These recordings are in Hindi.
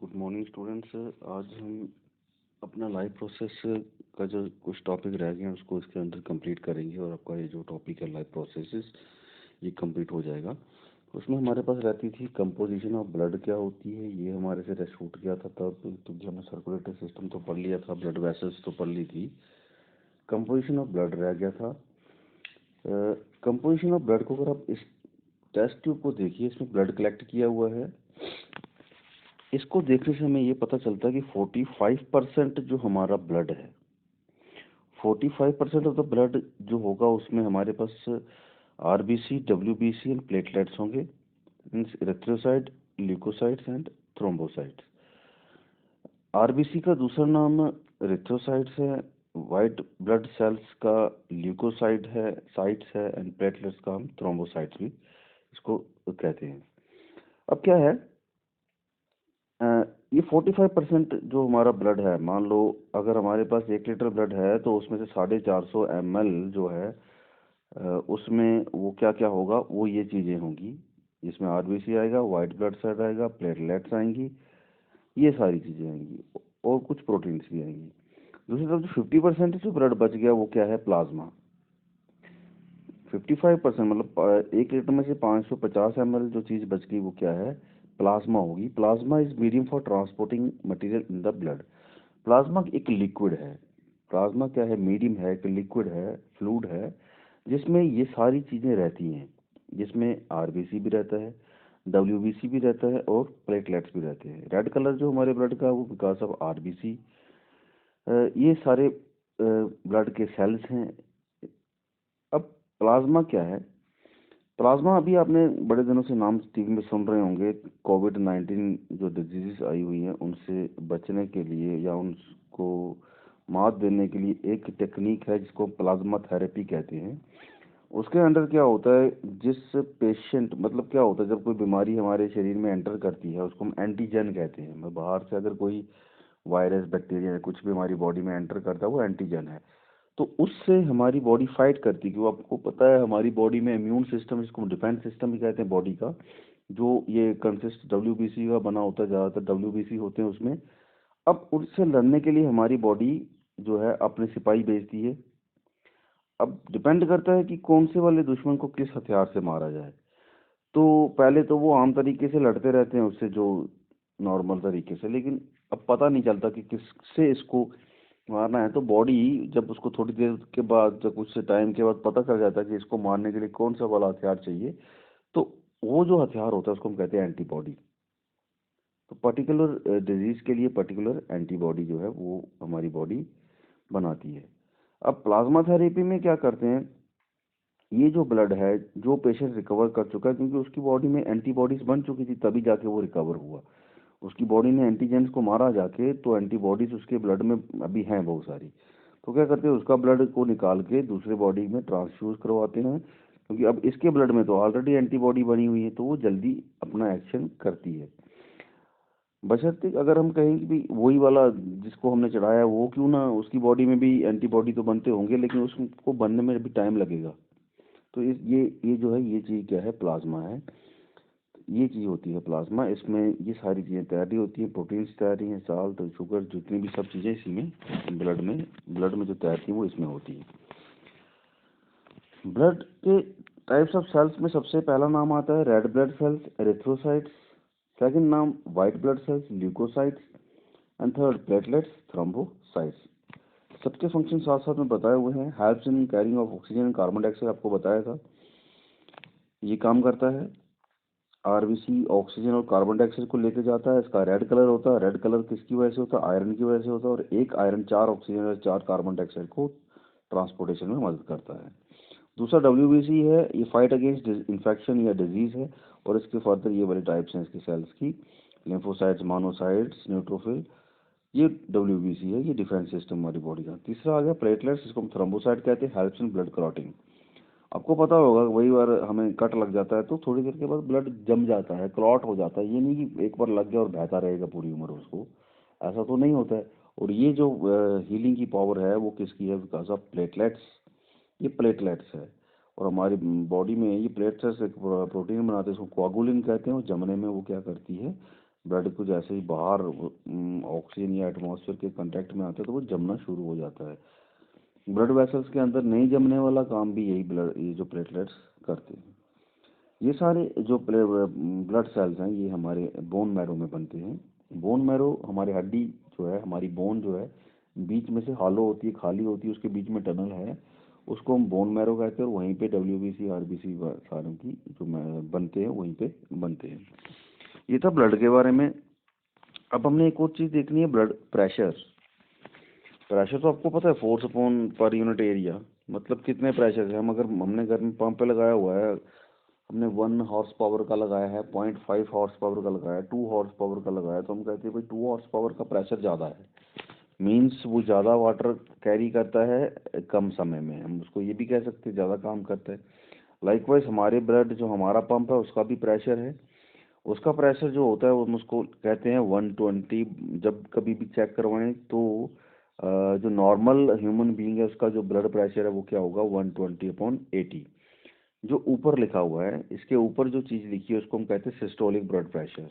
Good morning students. आज हम अपना लाइफ प्रोसेस का जो कुछ टॉपिक रह गए हैं उसको इसके अंदर कंप्लीट करेंगे और आपका ये जो टॉपिक है लाइफ प्रोसेसेस ये कंप्लीट हो जाएगा। उसमें हमारे पास रहती थी कंपोजिशन ऑफ ब्लड क्या होती है, ये हमारे से छूट गया था तब, क्योंकि हमने सर्कुलेटरी सिस्टम तो पढ़ लिया था, ब्लड वेसल्स तो पढ़ ली थी, कंपोजिशन ऑफ ब्लड रह गया था। कंपोजिशन ऑफ ब्लड को अगर आप इस टेस्ट ट्यूब को देखिए, इसमें ब्लड कलेक्ट किया हुआ है। इसको देखने से हमें ये पता चलता है कि 45% जो हमारा ब्लड है, 45% ऑफ द ब्लड जो होगा उसमें हमारे पास आरबीसी, डब्ल्यूबीसी एंड प्लेटलेट्स होंगे, means erythrocyte, leukocytes and thrombocytes. RBC का दूसरा नाम इरेथ्रोसाइट्स है, वाइट ब्लड सेल्स का ल्यूकोसाइट है, साइट्स है, एंड प्लेटलेट्स का हम थ्रोम्बोसाइट्स भी इसको कहते हैं। अब क्या है, ये 45% जो हमारा ब्लड है, मान लो अगर हमारे पास 1 लीटर ब्लड है तो उसमें से 450 ml जो है उसमें वो क्या क्या होगा, वो ये चीज़ें होंगी, जिसमें आरबीसी आएगा, वाइट ब्लड सेल आएगा, प्लेटलेट्स आएंगी, ये सारी चीज़ें आएंगी और कुछ प्रोटीन्स भी आएंगी। दूसरी तरफ जो 50% जो ब्लड बच गया वो क्या है, प्लाज्मा। 55% मतलब 1 लीटर में से 550 ml जो चीज़ बच गई वो क्या है, प्लाज्मा होगी। Plasma is medium for transporting material in the blood. Plasma एक लिक्विड है। प्लाज्मा क्या है, मीडियम है, एक लिक्विड है, फ्लूइड है, जिसमें ये सारी चीज़ें रहती हैं, जिसमें आरबीसी भी रहता है, डब्ल्यूबीसी भी रहता है और प्लेटलेट्स भी रहते हैं। रेड कलर जो हमारे ब्लड का वो बिकॉज ऑफ आरबीसी। ये सारे ब्लड के सेल्स हैं। अब प्लाज्मा क्या है, प्लाज्मा अभी आपने बड़े दिनों से नाम टीवी में सुन रहे होंगे। कोविड-19 जो डिजीज आई हुई हैं उनसे बचने के लिए या उनको मात देने के लिए एक टेक्निक है जिसको प्लाज्मा थेरेपी कहते हैं। उसके अंदर क्या होता है, जिस पेशेंट मतलब क्या होता है, जब कोई बीमारी हमारे शरीर में एंटर करती है उसको हम एंटीजन कहते हैं। मैं बाहर से अगर कोई वायरस, बैक्टीरिया या कुछ भी हमारी बॉडी में एंटर करता है वो एंटीजन है। तो उससे हमारी बॉडी फाइट करती है, क्योंकि आपको पता है हमारी बॉडी में इम्यून सिस्टम, जिसको डिफेंस सिस्टम भी कहते हैं बॉडी का, जो ये कंसिस्ट डब्ल्यूबीसी का बना होता है, ज़्यादातर डब्ल्यूबीसी होते हैं उसमें। अब उससे लड़ने के लिए हमारी बॉडी जो है अपने सिपाही भेजती है। अब डिपेंड करता है कि कौन से वाले दुश्मन को किस हथियार से मारा जाए। तो पहले तो वो आम तरीके से लड़ते रहते हैं उससे, जो नॉर्मल तरीके से, लेकिन अब पता नहीं चलता कि किससे इसको मारना है। तो बॉडी जब उसको थोड़ी देर के बाद, जब कुछ टाइम के बाद पता चल जाता है कि इसको मारने के लिए कौन सा वाला हथियार चाहिए, तो वो जो हथियार होता है उसको हम कहते हैं एंटीबॉडी। तो पर्टिकुलर डिजीज के लिए पर्टिकुलर एंटीबॉडी जो है वो हमारी बॉडी बनाती है। अब प्लाज्मा थेरेपी में क्या करते हैं, ये जो ब्लड है, जो पेशेंट रिकवर कर चुका है, क्योंकि उसकी बॉडी में एंटीबॉडीज बन चुकी थी तभी जाके वो रिकवर हुआ, उसकी बॉडी ने एंटीजेंस को मारा जाके, तो एंटीबॉडीज उसके ब्लड में अभी हैं बहुत सारी। तो क्या करते हैं, उसका ब्लड को निकाल के दूसरे बॉडी में ट्रांसफ्यूज करवाते हैं, क्योंकि अब इसके ब्लड में तो ऑलरेडी एंटीबॉडी बनी हुई है तो वो जल्दी अपना एक्शन करती है। बशर्ते अगर हम कहें कि भी वही वाला जिसको हमने चढ़ाया है वो क्यों ना, उसकी बॉडी में भी एंटीबॉडी तो बनते होंगे लेकिन उसको बनने में भी टाइम लगेगा। तो ये जो है, ये चीज़ क्या है, प्लाज्मा है। ये चीज़ होती है प्लाज्मा, इसमें ये सारी चीज़ें तैयारी होती हैं, प्रोटीन्स तैयारी हैं, साल्ट, शुगर, जितनी भी सब चीज़ें इसी में ब्लड में जो तैयार थी वो इसमें होती है। ब्लड के टाइप्स ऑफ सेल्स में सबसे पहला नाम आता है red blood cells, erythrocytes. Second नाम white blood cells, leukocytes, and third platelets, thrombocytes. सबके फंक्शन साथ साथ में बताए हुए हैं। Helps in carrying of oxygen and carbon dioxide, आपको बताया था ये काम करता है। आरबीसी ऑक्सीजन और कार्बन डाइऑक्साइड को लेकर जाता है, इसका रेड कलर होता है। रेड कलर किसकी वजह से होता है, आयरन की वजह से होता है, और एक आयरन 4 ऑक्सीजन और 4 कार्बन डाइऑक्साइड को ट्रांसपोर्टेशन में मदद करता है। दूसरा डब्ल्यूबीसी है, ये फाइट अगेंस्ट इन्फेक्शन या डिजीज है, और इसके फर्दर ये वाले टाइप्स हैं इसके सेल्स की, लिम्फोसाइट्स, मोनोसाइट्स, न्यूट्रोफिल, ये डब्ल्यूबीसी है, ये डिफेंस सिस्टम हमारी बॉडी का। तीसरा आ गया प्लेटलेट्स, इसको हम थ्रोम्बोसाइट कहते हैं, हेल्प्स इन ब्लड क्लॉटिंग। आपको पता होगा वही बार हमें कट लग जाता है तो थोड़ी देर के बाद ब्लड जम जाता है, क्लॉट हो जाता है। ये नहीं कि एक बार लग गया और बहता रहेगा पूरी उम्र उसको, ऐसा तो नहीं होता है। और ये जो हीलिंग की पावर है वो किसकी है, बिकॉज ऑफ प्लेटलेट्स। ये प्लेटलेट्स है, और हमारी बॉडी में ये प्लेटलेट्स एक प्रोटीन बनाते हैं, इसको कोआगुलिन कहते हैं, और जमने में वो क्या करती है, ब्लड को जैसे ही बाहर ऑक्सीजन या एटमॉस्फेयर के कांटेक्ट में आता है तो वो जमना शुरू हो जाता है। ब्लड वेसल्स के अंदर नहीं जमने वाला काम भी ये जो प्लेटलेट्स करते हैं। ये सारे जो ब्लड सेल्स हैं ये हमारे बोन मैरो में बनते हैं। बोन मैरो हमारे हड्डी जो है, हमारी बोन जो है बीच में से हॉलो होती है, खाली होती है, उसके बीच में टनल है, उसको हम बोन मैरो कहते हैं। और वहीं पे डब्ल्यूबीसी आरबीसी सारों की जो बनते हैं वहीं पे बनते हैं। ये था ब्लड के बारे में। अब हमने एक और चीज़ देखनी है, ब्लड प्रेशर। प्रेशर तो आपको पता है, force upon per unit area, मतलब कितने प्रेशर है। हम अगर हमने घर में पंप पे लगाया हुआ है, हमने 1 हॉर्स पावर का लगाया है, 0.5 हॉर्स पावर का लगाया है, 2 हॉर्स पावर का लगाया है, तो हम कहते हैं भाई 2 हॉर्स पावर का प्रेशर ज़्यादा है, मीन्स वो ज़्यादा वाटर कैरी करता है कम समय में। हम उसको ये भी कह सकते हैं ज़्यादा काम करता है। लाइकवाइज हमारे ब्लड जो हमारा पंप है उसका भी प्रेशर है। उसका प्रेशर जो होता है वो हम उसको कहते हैं 120। जब कभी भी चेक करवाएं तो जो नॉर्मल ह्यूमन बीइंग है उसका जो ब्लड प्रेशर है वो क्या होगा, 120/80। जो ऊपर लिखा हुआ है, इसके ऊपर जो चीज़ लिखी है उसको हम कहते हैं सिस्टोलिक ब्लड प्रेशर।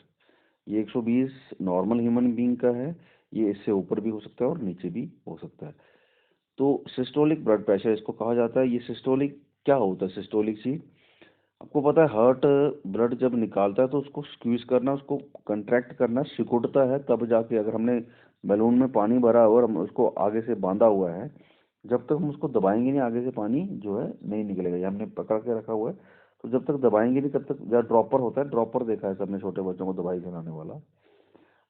ये 120 नॉर्मल ह्यूमन बीइंग का है। ये इससे ऊपर भी हो सकता है और नीचे भी हो सकता है। तो सिस्टोलिक ब्लड प्रेशर इसको कहा जाता है। ये सिस्टोलिक क्या होता है, सिस्टोलिक सी आपको पता है, हार्ट ब्लड जब निकालता है तो उसको स्क्वीज करना, उसको कंट्रैक्ट करना, सिकुड़ता है, तब जाके अगर हमने बैलून में पानी भरा और हम उसको आगे से बांधा हुआ है, जब तक हम उसको दबाएंगे नहीं आगे से पानी जो है नहीं निकलेगा। ये हमने पकड़ के रखा हुआ है, तो जब तक दबाएंगे नहीं तब तक, या ड्रॉपर होता है, ड्रॉपर देखा है सबने छोटे बच्चों को दवाई खिलाने वाला,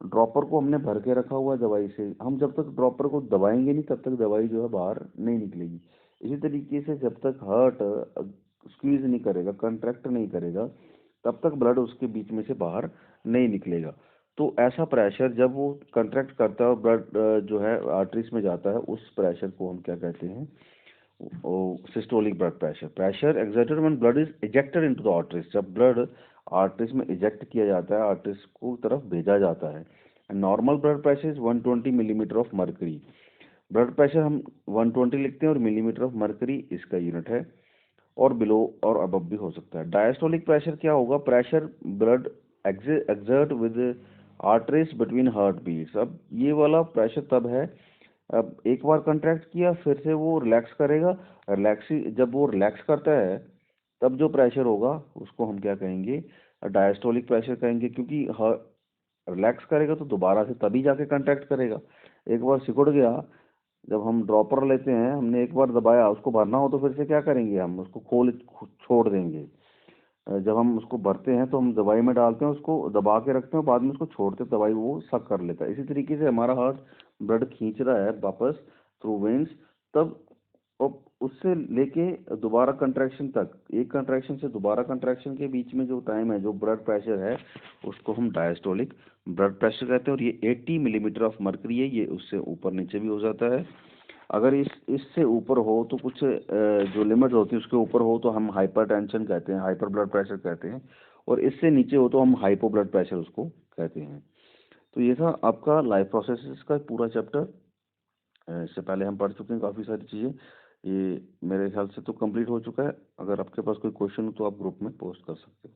ड्रॉपर को हमने भर के रखा हुआ है दवाई से, हम जब तक ड्रॉपर को दबाएंगे नहीं तब तक दवाई जो है बाहर नहीं निकलेगी। इसी तरीके से जब तक हार्ट स्क्वीज नहीं करेगा, कंट्रैक्ट नहीं करेगा, तब तक ब्लड उसके बीच में से बाहर नहीं निकलेगा। तो ऐसा प्रेशर जब वो कंट्रैक्ट करता है और ब्लड जो है आर्टरीज में जाता है, उस प्रेशर को हम क्या कहते हैं, systolic blood pressure. Pressure exerted when blood is ejected into the arteries, जब ब्लड आर्टरीज में इजेक्ट किया जाता है, आर्टरीज को तरफ भेजा जाता है। Normal blood pressure is 120 millimetre of mercury. Blood pressure हम 120 लिखते हैं और मिलीमीटर ऑफ मर्करी इसका यूनिट है। और बिलो और अबव भी हो सकता है। डायस्टोलिक प्रेशर क्या होगा, pressure blood exert with arteries between heart beats. अब ये वाला प्रेशर तब है, अब एक बार कंट्रैक्ट किया फिर से वो रिलैक्स करेगा, जब वो रिलैक्स करता है तब जो प्रेशर होगा उसको हम क्या कहेंगे, डायस्टोलिक प्रेशर कहेंगे। क्योंकि रिलैक्स करेगा तो दोबारा से तभी जाके कंट्रैक्ट करेगा। एक बार सिकुड़ गया, जब हम ड्रॉपर लेते हैं, हमने एक बार दबाया, उसको भरना हो तो फिर से क्या करेंगे, हम उसको छोड़ देंगे। जब हम उसको भरते हैं तो हम दवाई में डालते हैं, उसको दबा के रखते हैं, बाद में उसको छोड़ते हैं, दवाई वो सक कर लेता है। इसी तरीके से हमारा हार्ट ब्लड खींच रहा है वापस थ्रू वेन्स, तब और उससे लेके दोबारा कंट्रैक्शन तक, एक कंट्रैक्शन से दोबारा कंट्रैक्शन के बीच में जो टाइम है, जो ब्लड प्रेशर है, उसको हम डायस्टोलिक ब्लड प्रेशर कहते हैं। और ये 80 मिलीमीटर ऑफ मर्करी है। ये उससे ऊपर नीचे भी हो जाता है। अगर इससे ऊपर हो तो कुछ जो लिमिट होती है उसके ऊपर हो तो हम हाइपरटेंशन कहते हैं, हाइपर ब्लड प्रेशर कहते हैं। और इससे नीचे हो तो हम हाइपो ब्लड प्रेशर उसको कहते हैं। तो ये था आपका लाइफ प्रोसेसेस का पूरा चैप्टर। इससे पहले हम पढ़ चुके हैं काफ़ी सारी चीज़ें। ये मेरे ख्याल से तो कंप्लीट हो चुका है। अगर आपके पास कोई क्वेश्चन हो तो आप ग्रुप में पोस्ट कर सकते हो।